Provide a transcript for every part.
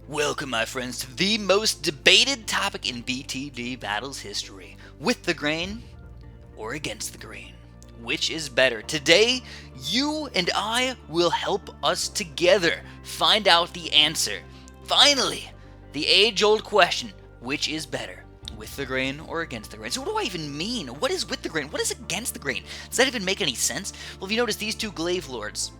Welcome, my friends, to the most debated topic in BTD battles history. With the grain or against the grain? Which is better? Today, you and I will help us together find out the answer. Finally, the age-old question, which is better? With the grain or against the grain? So what do I even mean? What is with the grain? What is against the grain? Does that even make any sense? Well, if you notice, these two glaive lords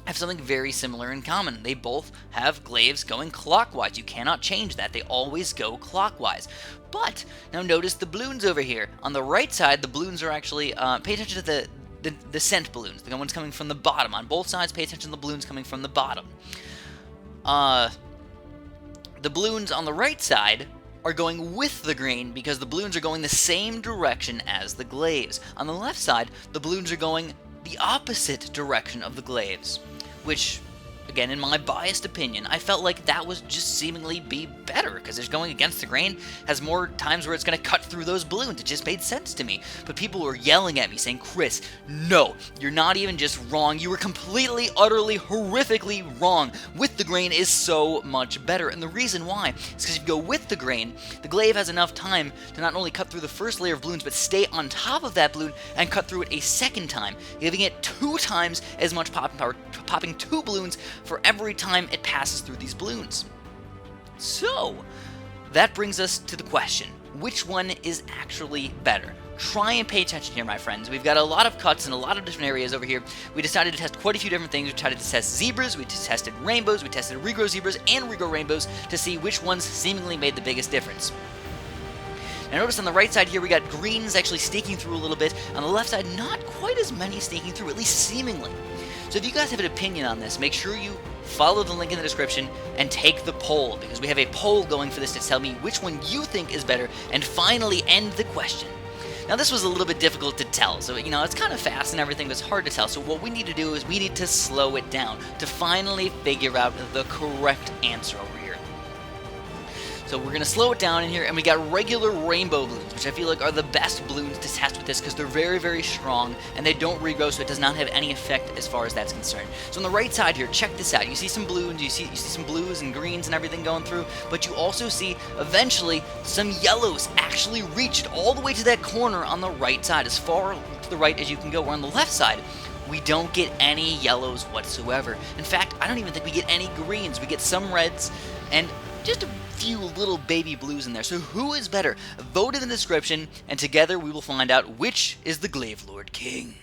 have something very similar in common. They both have glaives going clockwise. You cannot change that. They always go clockwise. But now notice the balloons over here. On the right side, the balloons are actually, pay attention to the scent balloons, the ones coming from the bottom. On both sides, pay attention to the balloons coming from the bottom. The balloons on the right side are going with the grain because the balloons are going the same direction as the glaives. On the left side, the balloons are going the opposite direction of the glaives, which, again, in my biased opinion, I felt like that was just seemingly be better, because it's going against the grain, has more times where it's going to cut through those balloons. It just made sense to me. But people were yelling at me saying, Chris, no, you're not even just wrong, you were completely, utterly, horrifically wrong. With the grain is so much better. And the reason why is because if you go with the grain, the glaive has enough time to not only cut through the first layer of balloons, but stay on top of that balloon and cut through it a second time, giving it 2 times as much popping power, popping 2 balloons for every time it passes through these balloons. So, that brings us to the question, which one is actually better? Try and pay attention here, my friends. We've got a lot of cuts in a lot of different areas over here. We decided to test quite a few different things. We tried to test zebras, we tested rainbows, we tested regrow zebras and regrow rainbows to see which ones seemingly made the biggest difference. Now notice on the right side here we got greens actually sneaking through a little bit. On the left side, not quite as many sneaking through, at least seemingly. So if you guys have an opinion on this, make sure you follow the link in the description and take the poll, because we have a poll going for this to tell me which one you think is better and finally end the question. Now this was a little bit difficult to tell, so you know, it's kind of fast and everything, but it's hard to tell. So what we need to do is we need to slow it down to finally figure out the correct answer over here. So we're going to slow it down in here, and we got regular rainbow balloons, which I feel like are the best balloons to test with this because they're very, very strong, and they don't regrow, so it does not have any effect as far as that's concerned. So on the right side here, check this out. You see some balloons, you see some blues and greens and everything going through, but you also see, eventually, some yellows actually reached all the way to that corner on the right side, as far to the right as you can go. Where on the left side, we don't get any yellows whatsoever. In fact, I don't even think we get any greens. We get some reds, and just a few little baby blues in there. So who is better? Vote in the description, and together we will find out which is the Glaive Lord King.